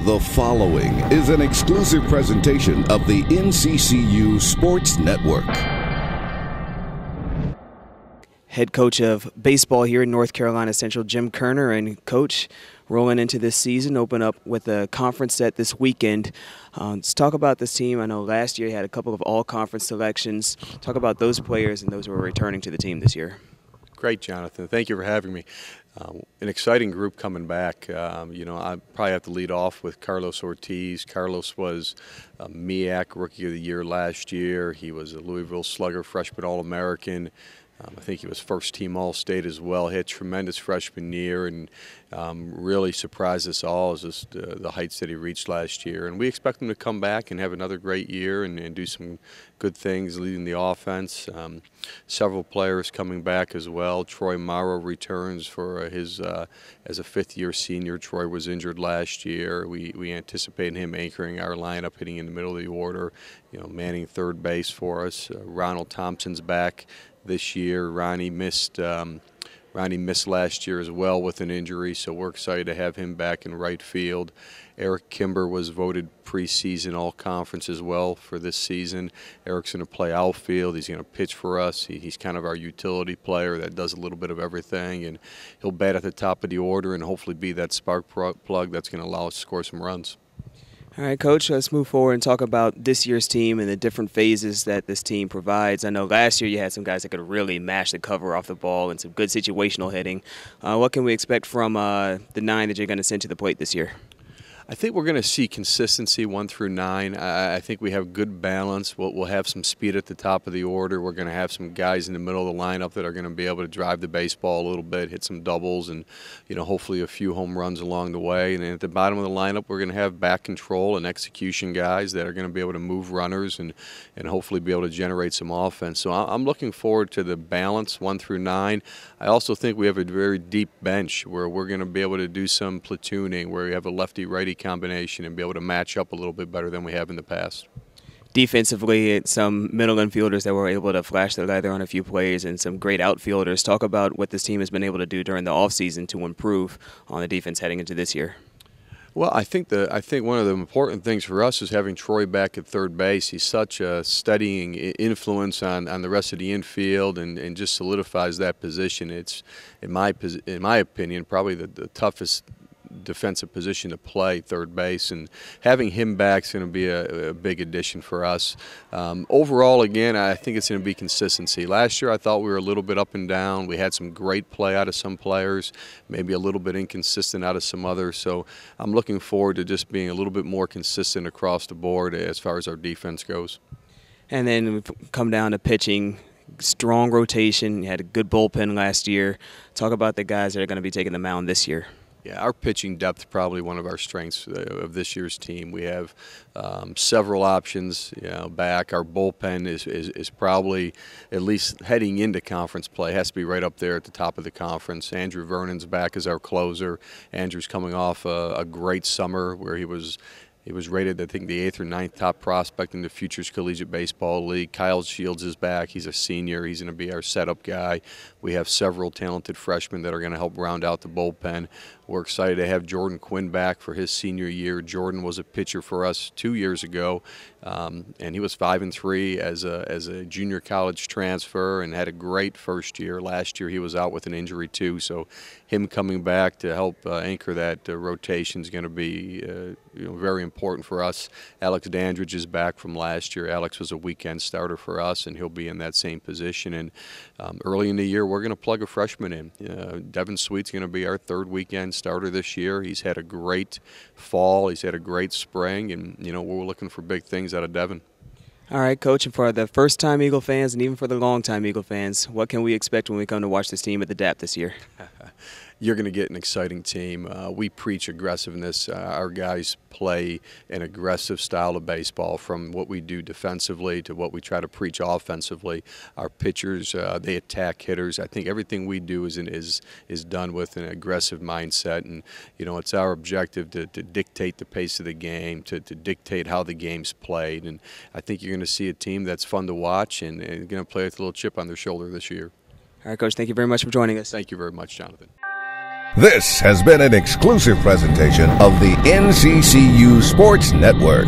The following is an exclusive presentation of the NCCU Sports Network. Head coach of baseball here in North Carolina Central, Jim Koerner. And coach, rolling into this season, open up with a conference set this weekend. Let's talk about this team. I know last year you had a couple of all-conference selections. Talk about those players and those who are returning to the team this year. Great, Jonathan. Thank you for having me. An exciting group coming back. I probably have to lead off with Carlos Ortiz. Carlos was a MEAC Rookie of the Year last year. He was a Louisville Slugger Freshman All-American. I think he was first-team All-State as well. He had a tremendous freshman year and really surprised us all as just the heights that he reached last year. And we expect him to come back and have another great year and do some good things leading the offense. Several players coming back as well. Troy Morrow returns for his as a fifth-year senior. Troy was injured last year. We anticipate him anchoring our lineup, hitting in the middle of the order, manning third base for us. Ronald Thompson's back this year. Ronnie missed last year as well with an injury, so we're excited to have him back in right field. Eric Kimber was voted preseason all-conference as well for this season. Eric's going to play outfield. He's going to pitch for us. He's kind of our utility player that does a little bit of everything, and he'll bat at the top of the order and hopefully be that spark plug that's going to allow us to score some runs. All right, Coach, let's move forward and talk about this year's team and the different phases that this team provides. I know last year you had some guys that could really mash the cover off the ball and some good situational hitting. What can we expect from the 9 that you're going to send to the plate this year? I think we're going to see consistency 1 through 9. I think we have good balance. We'll have some speed at the top of the order. We're going to have some guys in the middle of the lineup that are going to be able to drive the baseball a little bit, hit some doubles, and hopefully a few home runs along the way. And then at the bottom of the lineup, we're going to have back control and execution guys that are going to be able to move runners and hopefully be able to generate some offense. So I'm looking forward to the balance 1 through 9. I also think we have a very deep bench where we're going to be able to do some platooning, where we have a lefty-righty combination and be able to match up a little bit better than we have in the past. Defensively, some middle infielders that were able to flash the leather on a few plays and some great outfielders. Talk about what this team has been able to do during the offseason to improve on the defense heading into this year. Well, I think one of the important things for us is having Troy back at third base. He's such a steadying influence on the rest of the infield and just solidifies that position. It's, in my opinion, probably the toughest defensive position to play, third base, and having him back is going to be a big addition for us. Overall, again, I think it's going to be consistency. Last year I thought we were a little bit up and down. We had some great play out of some players, maybe a little bit inconsistent out of some others, so I'm looking forward to just being a little bit more consistent across the board as far as our defense goes. And then we've come down to pitching. Strong rotation. You had a good bullpen last year. Talk about the guys that are going to be taking the mound this year. Yeah, our pitching depth is probably one of our strengths of this year's team. We have several options back. Our bullpen is probably, at least heading into conference play, has to be right up there at the top of the conference. Andrew Vernon's back as our closer. Andrew's coming off a great summer where he was rated, I think, the 8th or 9th top prospect in the Futures Collegiate Baseball League. Kyle Shields is back. He's a senior. He's going to be our setup guy. We have several talented freshmen that are going to help round out the bullpen. We're excited to have Jordan Quinn back for his senior year. Jordan was a pitcher for us 2 years ago, and he was 5-3 as a junior college transfer and had a great first year. Last year he was out with an injury too, so him coming back to help anchor that rotation is going to be very important for us. Alex Dandridge is back from last year. Alex was a weekend starter for us, and he'll be in that same position. And early in the year, we're going to plug a freshman in. Devin Sweet's going to be our third weekend starter this year. He's had a great fall. He's had a great spring, and we're looking for big things out of Devin. All right, Coach, and for the first-time Eagle fans and even for the long-time Eagle fans, what can we expect when we come to watch this team at the DAP this year? You're going to get an exciting team. We preach aggressiveness. Our guys play an aggressive style of baseball, from what we do defensively to what we try to preach offensively. Our pitchers, they attack hitters. I think everything we do is done with an aggressive mindset, and it's our objective to dictate the pace of the game, to dictate how the game's played. And I think you're going to see a team that's fun to watch and going to play with a little chip on their shoulder this year. All right, Coach, thank you very much for joining us. Thank you very much, Jonathan. This has been an exclusive presentation of the NCCU Sports Network.